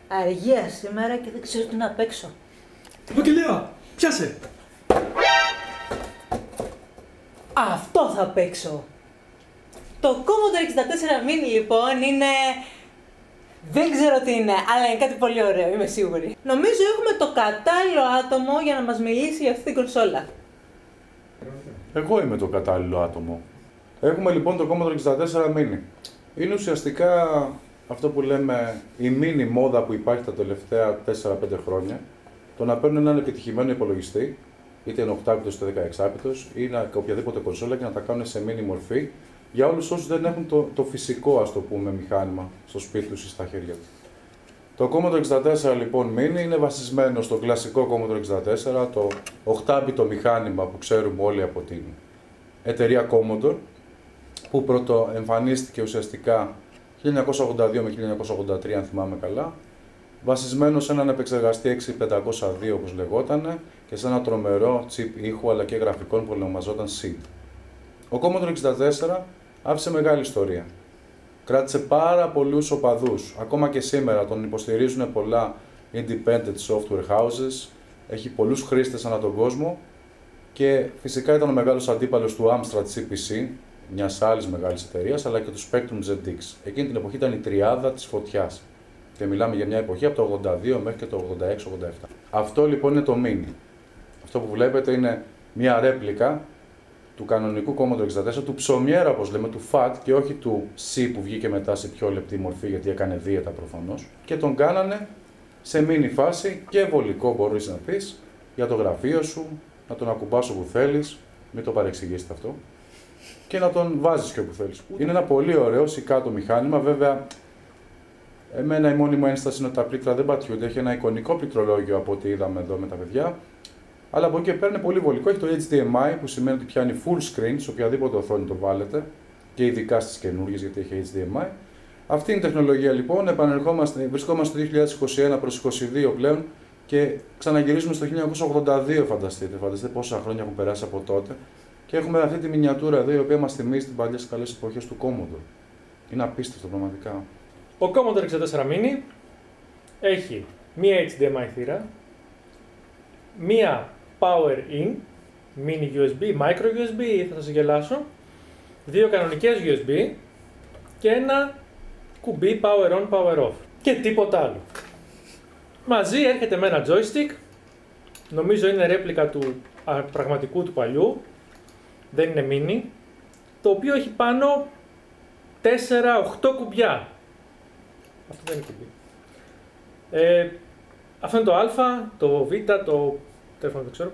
Αργία σήμερα και δεν ξέρω τι να παίξω. Υπαγγελέα, πιάσε! Αυτό θα παίξω. Το Commodore 64 Mini λοιπόν είναι... Δεν ξέρω τι είναι, αλλά είναι κάτι πολύ ωραίο, είμαι σίγουρη. Νομίζω έχουμε το κατάλληλο άτομο για να μας μιλήσει για αυτή την κονσόλα. Εγώ είμαι το κατάλληλο άτομο. Έχουμε λοιπόν το Commodore 64 Mini. Είναι ουσιαστικά αυτό που λέμε η mini μόδα που υπάρχει τα τελευταία 4-5 χρόνια. Το να παίρνουν έναν επιτυχημένο υπολογιστή, είτε είναι 8-bit είτε 16-bit, ή οποιαδήποτε κονσόλα και να τα κάνουν σε mini μορφή για όλους όσους δεν έχουν το φυσικό, ας το πούμε, μηχάνημα στο σπίτι τους ή στα χέρια τους. Το Commodore 64 λοιπόν Mini είναι βασισμένο στο κλασικό Commodore 64, το 8-bit μηχάνημα που ξέρουμε όλοι από την εταιρεία Commodore, που πρώτο εμφανίστηκε ουσιαστικά 1982 με 1983 αν θυμάμαι καλά, βασισμένο σε έναν επεξεργαστή 6502 όπως λεγότανε και σε ένα τρομερό chip ήχου αλλά και γραφικών που ονομαζόταν SID. Ο Commodore 64 άφησε μεγάλη ιστορία. Κράτησε πάρα πολλούς οπαδούς. Ακόμα και σήμερα τον υποστηρίζουν πολλά independent software houses, έχει πολλούς χρήστες ανά τον κόσμο και φυσικά ήταν ο μεγάλος αντίπαλος του Amstrad CPC, μιας άλλης μεγάλης εταιρείας, αλλά και του Spectrum ZX. Εκείνη την εποχή ήταν η τριάδα της φωτιάς. Και μιλάμε για μια εποχή από το 82 μέχρι και το 86-87. Αυτό λοιπόν είναι το Mini. Αυτό που βλέπετε είναι μια ρέπλικα του κανονικού Commodore 64, του ψωμιέρα όπως λέμε, του FAT και όχι του C που βγήκε μετά σε πιο λεπτή μορφή γιατί έκανε δίαιτα προφανώς. Και τον κάνανε σε mini φάση και βολικό μπορείς να πεις για το γραφείο σου, να τον ακουμπάς όπου θέλεις, μην το παρεξηγήσετε αυτό, και να τον βάζεις και όπου θέλεις. Είναι ένα πολύ ωραίο σικάτο μηχάνημα, βέβαια. Εμένα η μόνη μου ένσταση είναι ότι τα πλήκτρα δεν πατιούνται. Έχει ένα εικονικό πληκτρολόγιο από ό,τι είδαμε εδώ με τα παιδιά. Αλλά από εκεί παίρνει πολύ βολικό. Έχει το HDMI που σημαίνει ότι πιάνει full screen σε οποιαδήποτε οθόνη το βάλετε και ειδικά στις καινούργιες γιατί έχει HDMI. Αυτή είναι η τεχνολογία λοιπόν. Βρισκόμαστε το 2021 προς 2022 πλέον και ξαναγυρίζουμε στο 1982. Φανταστείτε πόσα χρόνια έχουν περάσει από τότε. Και έχουμε αυτή τη μινιατούρα εδώ η οποία μας θυμίζει τις παλιές καλές εποχές του Commodore. Είναι απίστευτο πραγματικά. Ο Commodore 64 Mini έχει μία HDMI θύρα, μία Power In, Mini USB, Micro USB, θα σας γελάσω, δύο κανονικές USB και ένα κουμπί Power On, Power Off και τίποτα άλλο. Μαζί έρχεται με ένα joystick, νομίζω είναι ρέπλικα του πραγματικού του παλιού, δεν είναι mini, το οποίο έχει πάνω 4-8 κουμπιά. Αυτό δεν είναι κουμπί. Αυτό είναι το α, το β, το τέλος δεν ξέρω.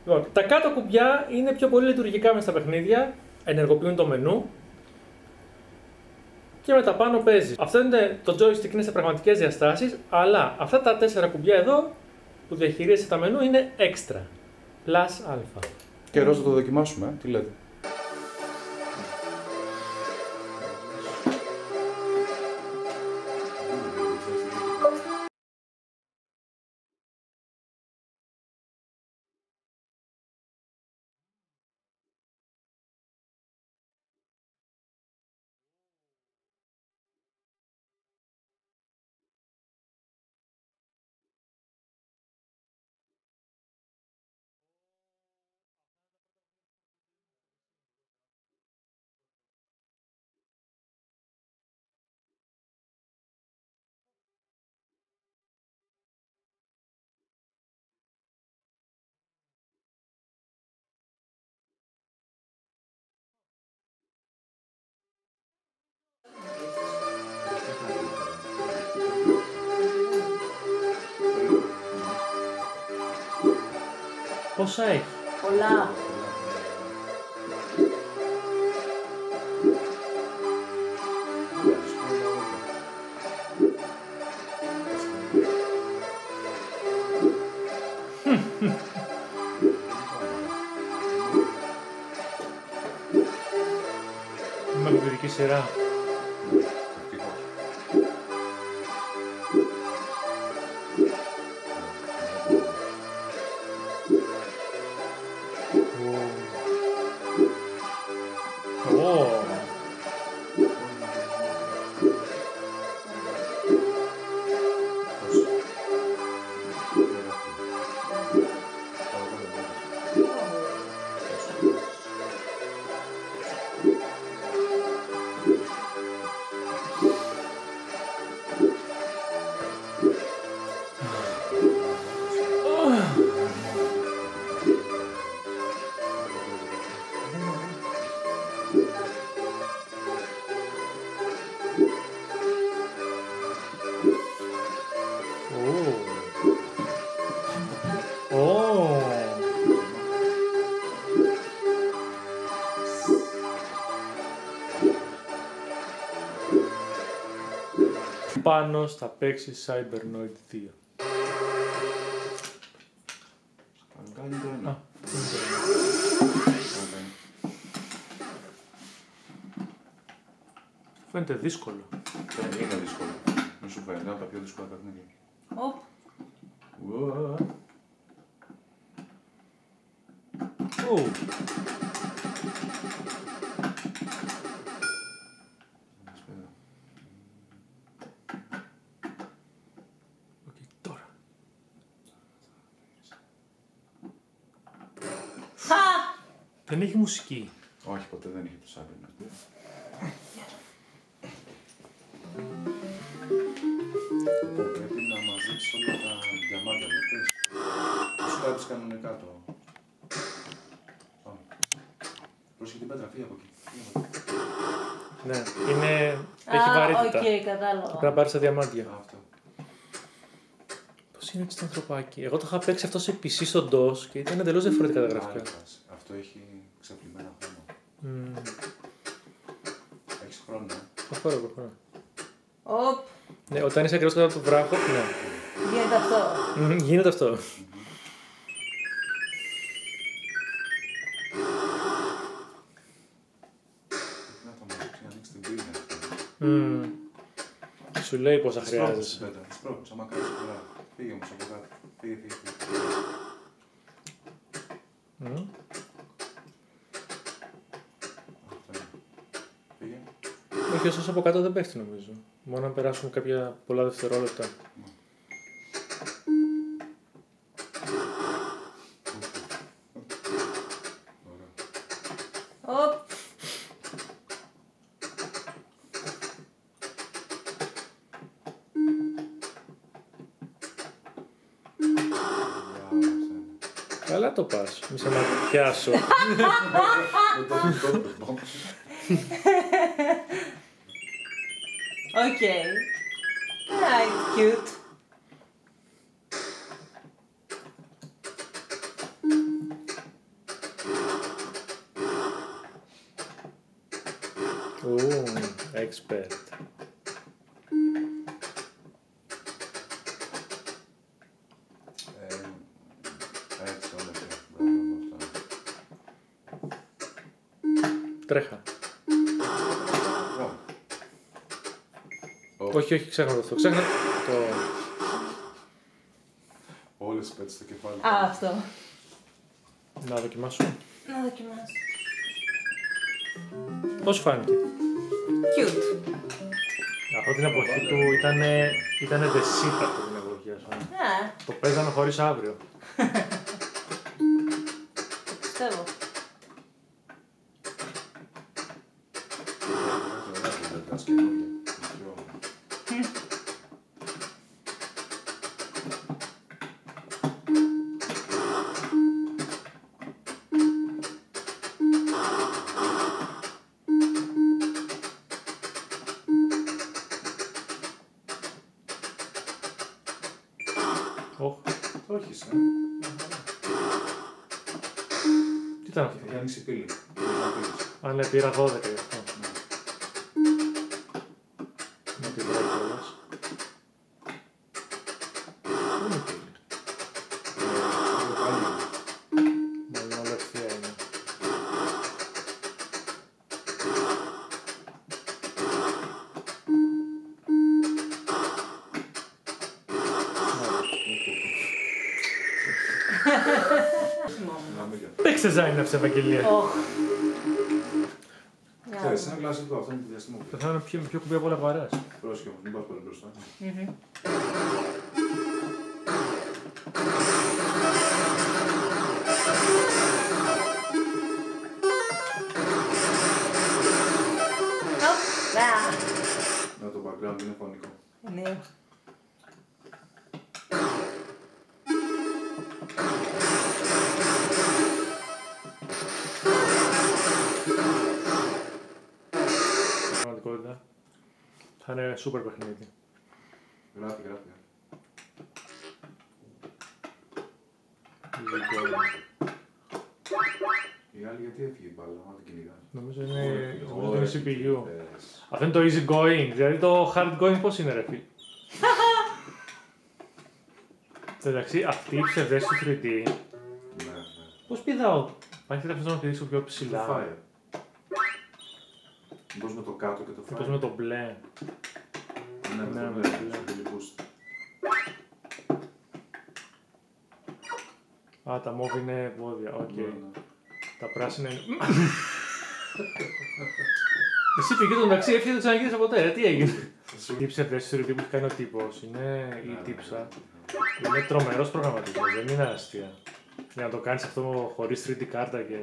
Λοιπόν, τα κάτω κουμπιά είναι πιο πολύ λειτουργικά μες στα παιχνίδια, ενεργοποιούν το μενού και με τα πάνω παίζει. Αυτό είναι το joystick, είναι σε πραγματικές διαστάσεις, αλλά αυτά τα 4 κουμπιά εδώ που διαχειρίζεσαι τα μενού είναι extra. Plus α. Καιρός να το δοκιμάσουμε, τι λέτε. Πόσα έχει? Πολλά. Με αλφαβητική σειρά. Πάνος θα παίξει Cybernoid 2. Αν κάνει το ένα. Φαίνεται δύσκολο. Είναι δύσκολο. Μη σου φαίνεται, από τα πιο δύσκολα παιχνίδια. Οπ. Τώρα. Δεν έχει μουσική. Όχι, ποτέ δεν είχε το Cybernoid. Πρέπει να μαζέψεις όλα τα διαμάντα, βλέπεις. Θα σου κάτσεις κανονικά το... Πάμε. Πρόσεχε την πέτρα, φύγε από εκεί. Ναι, έχει βαρύτητα. Οκ, κατάλαβα. Πρέπει να πάρεις τα διαμάντια. Αυτό. Πώς είναι έτσι το ανθρωπάκι. Εγώ το είχα παίξει αυτό σε PC στο DOS και ήταν εντελώς διαφορετικά τα γραφικά. Αυτό έχει ξεπλημμένα χρώμα. Έχεις χρόνο, Προχωρώ. Οπ. Ναι, όταν είσαι ακριβώς κάτω από το βράχο, ναι. Γίνεται αυτό. Γίνεται αυτό. Να το μαζέψει να ανοίξει την πύλη. Σου λέει πόσα χρειάζεσαι. Τις πρόκειται, άμα κάνεις τώρα. Πήγε όμως από κάτω. Πήγε. Πήγε. Όχι, όσο από κάτω δεν πέφτει νομίζω. Μόνο να περάσουν κάποια πολλά δευτερόλεπτα. Οπ. Καλά το πας, μη σε ματιάσω. Οκ. Right, cute. Expert. Έτσι όλα αυτά. Τρέχα. Μπράβο. Όχι, ξέχνα αυτό. Ξέχνα το... Όλες τις πέτσεις στο κεφάλι. Α, αυτό. Να δοκιμάσω. Να δοκιμάσω. Πώς φάνηκε. Cute. Από την εποχή του ήτανε the shit από την εποχή, ας πούμε. Το παίζαμε χωρίς αύριο. Πιστεύω. Όχι, Τι ήταν αυτό. έχει ανοίξει πύλη. Αν ναι, πήρα 12 γι' αυτό. Να την βρω κιόλας. Πού είναι η πύλη. Μάλλον όλα ευθεία είναι. Παίξε Ζάιναψε, Ευαγγελία. Ξέρεις, είναι κλασικό, αυτό είναι το διαστήμα που Θα είναι πιο κουμπί από όλα βαράς. πρόσεχε όμως, μην πας πολύ μπροστά. Να το background είναι φωνικό. Ναι. Πραγματικότητα. Θα είναι super παιχνίδι. Γράφει. Η άλλη γιατί έφυγε η μπάλα, άμα την κυνηγάς. Νομίζω είναι CPU. Αυτό είναι το easy going. Δηλαδή το hard going πώς είναι ρε φίλε. Εντάξει, αυτή η ψευδέστηση του 3D. Ναι. Πώς πηδάω. Υπάρχει τρόπο να πηδήσω πιο ψηλά. Το fire. Πώς με το κάτω και το fire. Πώς με το μπλε. Ναι, με Ναι, το ναι, μπλε. ναι. Το boost. Α, τα μόβ είναι πόδια. Οκ. Ναι, ναι. Τα πράσινα είναι. Εσύ πήγε το μεταξύ, έφυγε το ξαναγύρισε ποτέ. Τι έγινε. Η ψευδέστηση του 3D που έχει κάνει ο τύπος είναι η τύψα. Είναι τρομερός προγραμματισμός, δεν είναι αστεία. Για να το κάνεις αυτό χωρίς 3D κάρτα και.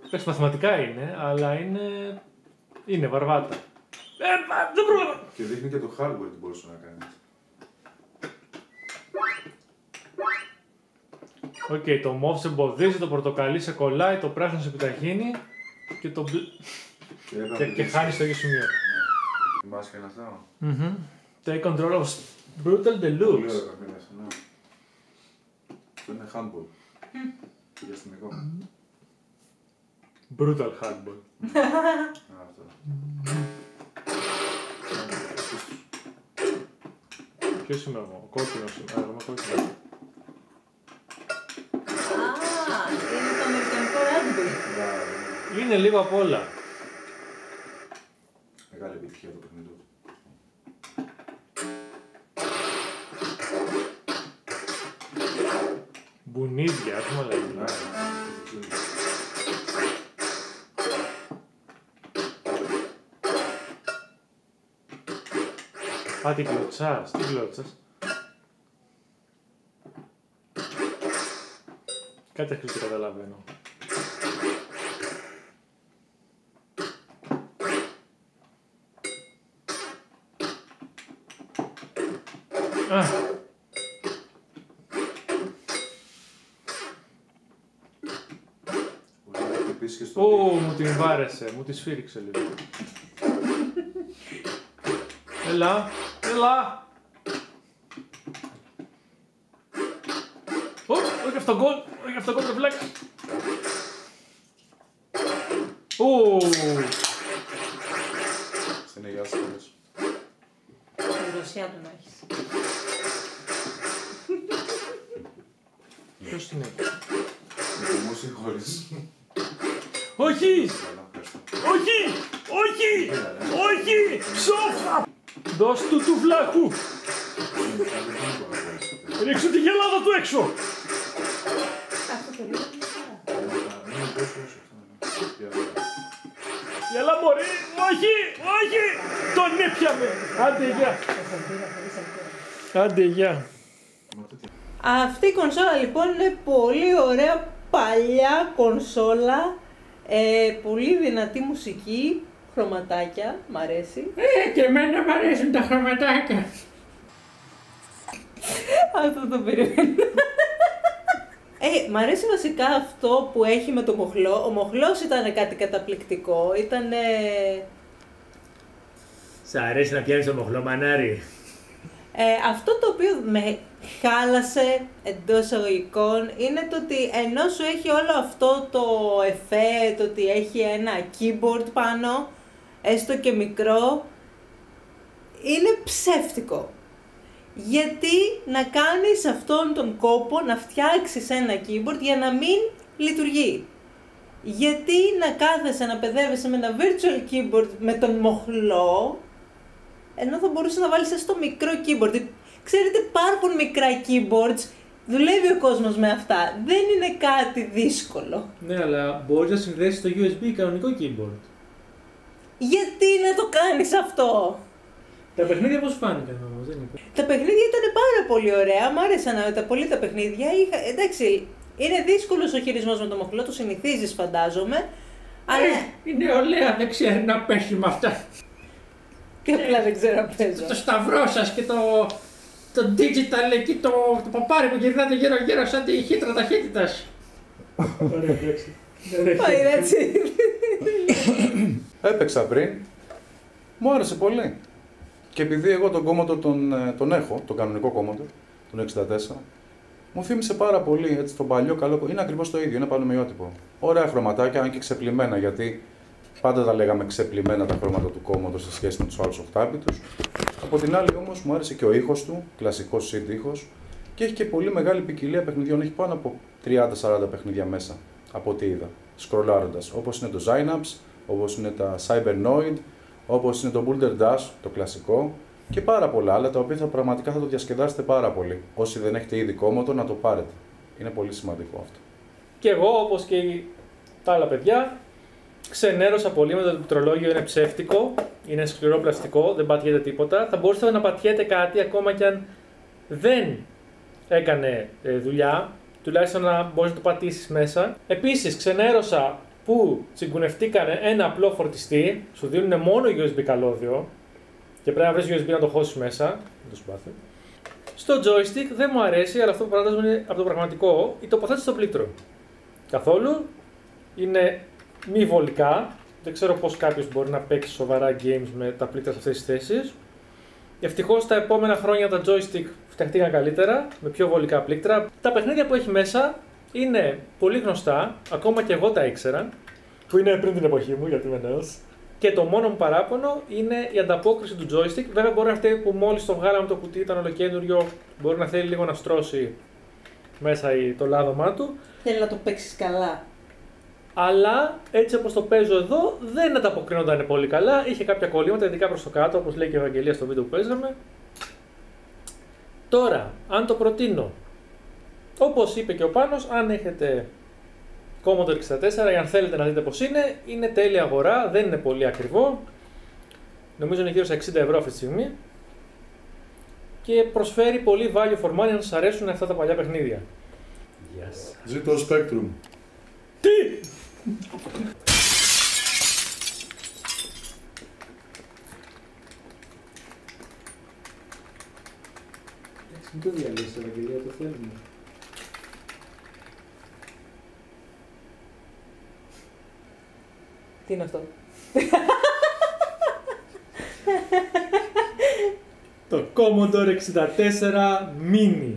Εντάξει, μαθηματικά είναι, αλλά είναι βαρβάτα. Δεν πρόλαβα! Και δείχνει και το hardware τι μπορούσε να κάνει. Οκ, το μοβ σε εμποδίζει, το πορτοκαλί σε κολλάει, το πράσινο σε επιταχύνει και το μπλε. Και χάνει στο ίδιο σημείο. Η μάσκα είναι αυτό. Take control of Brutal Πολύ Deluxe. ωραίο είναι αυτό, ναι. Αυτό είναι handball. Διαστημικό. Brutal Handball. Αυτό. Ποιος είμαι εγώ, ο κόκκινος είμαι. Εγώ είμαι κόκκινος. Είναι το αμερικανικό rugby. Είναι λίγο απ' όλα. Μεγάλη επιτυχία το παιχνίδι του. Μπουνίδια, έχουμε λέγει. Α, τι κλωτσάς, τι κλωτσάς. Κάτι αρχίζει και καταλαβαίνω. Μου την βάρεσε, μου τη σφύριξε λίγο. Έλα, έλα! Όχι αυτό γκολ, όχι αυτό γκολ, βλάκα. Στην Αγιά σας. Στην Ρωσία του να έχεις. Ποιος είναι? Με το μου συγχωρείς. Όχι! Όχι! Όχι! Όχι! Ψόφα! Δώσ' του βλάχου! Ρίξου τη γελάδα του έξω! Αυτό το λίγο είναι Γελά μωρή! Όχι! Όχι! Τον ήπιαμε! Άντε γεια! Άντε γεια! Αυτή η κονσόλα λοιπόν είναι πολύ ωραία παλιά κονσόλα. Πολύ δυνατή μουσική, χρωματάκια, μ' αρέσει. Και εμένα μ' αρέσουν τα χρωματάκια. Αυτό το περιμένω. Μ' αρέσει βασικά αυτό που έχει με το μοχλό. Ο μοχλός ήταν κάτι καταπληκτικό, ήτανε... Σ' αρέσει να πιάνεις το μοχλό, μανάρι? Αυτό το οποίο με χάλασε εντός εισαγωγικών είναι το ότι ενώ σου έχει όλο αυτό το εφέ, το ότι έχει ένα keyboard πάνω, έστω και μικρό, είναι ψεύτικο. Γιατί να κάνεις αυτόν τον κόπο να φτιάξεις ένα keyboard για να μην λειτουργεί? Γιατί να κάθεσαι να παιδεύεσαι με ένα virtual keyboard με τον μοχλό, ενώ θα μπορούσε να βάλεις στο μικρό keyboard? Ξέρετε, υπάρχουν μικρά keyboards, δουλεύει ο κόσμος με αυτά, δεν είναι κάτι δύσκολο. Ναι, αλλά μπορείς να συνδέσεις το USB κανονικό keyboard. Γιατί να το κάνεις αυτό? Τα παιχνίδια πώς φάνηκαν όμως, δεν είναι? Τα παιχνίδια ήταν πάρα πολύ ωραία, μ' άρεσαν πολύ τα παιχνίδια. Εντάξει, είναι δύσκολος ο χειρισμός με το μοχλό, το συνηθίζεις φαντάζομαι. Αλλά... η νεολαία δεν ξέρει να πέσει με αυτά. Και απλά δεν ξέρω να παίζω. Το σταυρό σας και το digital εκεί, το παπάρι που γυρνάτε γύρω-γύρω σαν τη χύτρα ταχύτητας. Ωραία, εντάξει. Πάει έτσι. Έπαιξα πριν, μου άρεσε πολύ. Και επειδή εγώ τον Commodore τον έχω, τον κανονικό Commodore, τον 64, μου θύμισε πάρα πολύ έτσι, τον παλιό καλό. Είναι ακριβώς το ίδιο, είναι πανομοιότυπο. Ωραία χρωματάκια, αν και ξεπλημμένα, γιατί πάντα τα λέγαμε ξεπλημμένα τα χρώματα του Commodore σε σχέση με τους άλλους οχτάπιτους. Από την άλλη όμως μου άρεσε και ο ήχος του, κλασικός synth ήχος. Και έχει και πολύ μεγάλη ποικιλία παιχνιδιών. Έχει πάνω από 30-40 παιχνίδια μέσα, από ό,τι είδα, σκρολάροντας. Όπως είναι το Synapse, όπως είναι τα Cybernoid, όπως είναι το Boulder Dash, το κλασικό, και πάρα πολλά άλλα, τα οποία πραγματικά θα το διασκεδάσετε πάρα πολύ. Όσοι δεν έχετε ήδη Commodore, να το πάρετε. Είναι πολύ σημαντικό αυτό. Και εγώ, όπως και τα άλλα παιδιά, ξενέρωσα πολύ με το πληκτρολόγιο. Είναι ψεύτικο, είναι σκληρό πλαστικό, δεν πατιέται τίποτα. Θα μπορούσατε να πατιέται κάτι ακόμα κι αν δεν έκανε δουλειά, τουλάχιστον να μπορείς να το πατήσεις μέσα. Επίσης, ξενέρωσα που τσιγκουνευτήκανε ένα απλό φορτιστή, σου δίνουν μόνο USB καλώδιο και πρέπει να βρεις USB να το χώσεις μέσα. Δεν το συμπάθει. Στο joystick δεν μου αρέσει, αλλά αυτό που φαντάζομαι είναι από το πραγματικό, η τοποθέτηση στο πλήκτρο. Καθόλου. Είναι μη βολικά. Δεν ξέρω πώς κάποιος μπορεί να παίξει σοβαρά games με τα πλήκτρα σε αυτές τις θέσεις. Ευτυχώς τα επόμενα χρόνια τα joystick φτιαχτήκαν καλύτερα, με πιο βολικά πλήκτρα. Τα παιχνίδια που έχει μέσα είναι πολύ γνωστά, ακόμα και εγώ τα ήξερα, που είναι πριν την εποχή μου, γιατί είμαι νέος. Και το μόνο μου παράπονο είναι η ανταπόκριση του joystick. Βέβαια, μπορεί να φταίει που μόλις το βγάλαμε το κουτί, ήταν ολοκένουργιο, μπορεί να θέλει λίγο να στρώσει μέσα το λάδωμά του. Θέλει να το παίξεις καλά. Αλλά έτσι όπως το παίζω εδώ, δεν ανταποκρίνονταν πολύ καλά. Είχε κάποια κολλήματα, ειδικά προς το κάτω, όπως λέει και η Ευαγγελία στο βίντεο που παίζαμε. Τώρα, αν το προτείνω, όπως είπε και ο Πάνος, αν έχετε Commodore 64 ή αν θέλετε να δείτε πώς είναι τέλεια αγορά, δεν είναι πολύ ακριβό. Νομίζω είναι γύρω στα 60 ευρώ αυτή τη στιγμή. Και προσφέρει πολύ value for money αν σας αρέσουν αυτά τα παλιά παιχνίδια. Yes. Ζήτω Spectrum. Τι! Μην το διαλύσεις, Ευαγγελία, το θέλουμε. Τι είναι αυτό? Το Commodore 64 Mini.